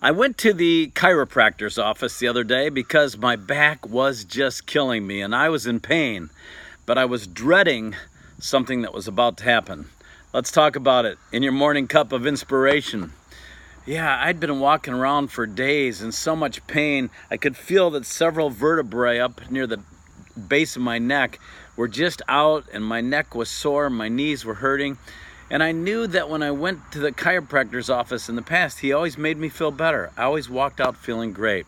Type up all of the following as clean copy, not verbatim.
I went to the chiropractor's office the other day because my back was just killing me and I was in pain, but I was dreading something that was about to happen. Let's talk about it in your morning cup of inspiration. Yeah, I'd been walking around for days in so much pain. I could feel that several vertebrae up near the base of my neck were just out, and my neck was sore, my knees were hurting. And I knew that when I went to the chiropractor's office in the past, he always made me feel better. I always walked out feeling great.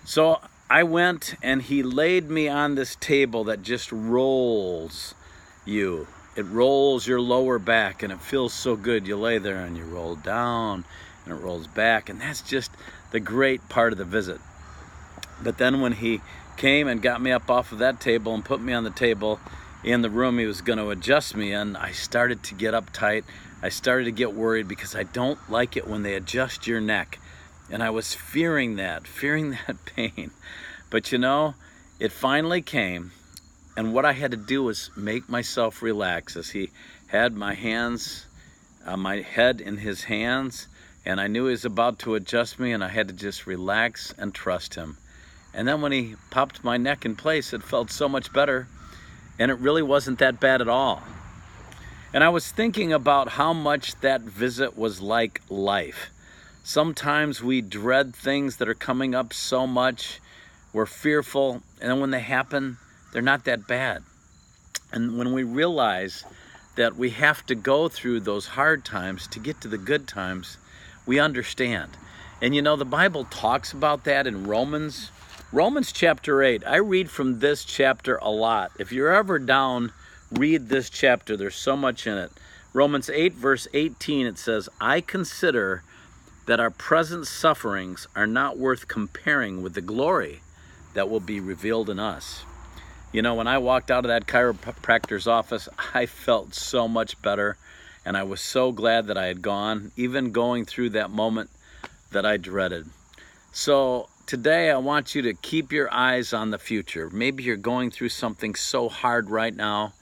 So I went and he laid me on this table that just rolls you. It rolls your lower back and it feels so good. You lay there and you roll down and it rolls back, and that's just the great part of the visit. But then when he came and got me up off of that table and put me on the table in the room he was going to adjust me in, I started to get uptight. I started to get worried because I don't like it when they adjust your neck. And I was fearing that pain. But you know, it finally came. And what I had to do was make myself relax as he had my hands, my head in his hands. And I knew he was about to adjust me, and I had to just relax and trust him. And then when he popped my neck in place, it felt so much better. And it really wasn't that bad at all. And I was thinking about how much that visit was like life. Sometimes we dread things that are coming up so much. We're fearful, and then when they happen, they're not that bad. And when we realize that we have to go through those hard times to get to the good times, we understand. And you know, the Bible talks about that in Romans chapter 8. I read from this chapter a lot. If you're ever down, read this chapter. There's so much in it. Romans 8 verse 18, it says, I consider that our present sufferings are not worth comparing with the glory that will be revealed in us. You know, when I walked out of that chiropractor's office, I felt so much better, and I was so glad that I had gone, even going through that moment that I dreaded. So today I want you to keep your eyes on the future. Maybe you're going through something so hard right now,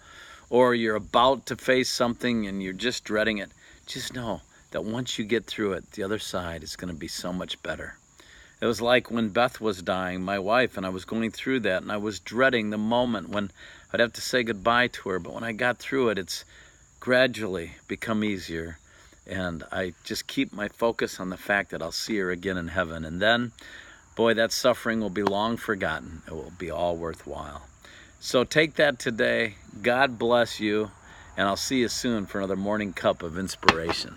or you're about to face something and you're just dreading it. Just know that once you get through it, the other side is going to be so much better. It was like when Beth was dying, my wife, and I was going through that, and I was dreading the moment when I'd have to say goodbye to her. But when I got through it, it's gradually become easier. And I just keep my focus on the fact that I'll see her again in heaven. And then, boy, that suffering will be long forgotten. It will be all worthwhile. So take that today. God bless you. And I'll see you soon for another morning cup of inspiration.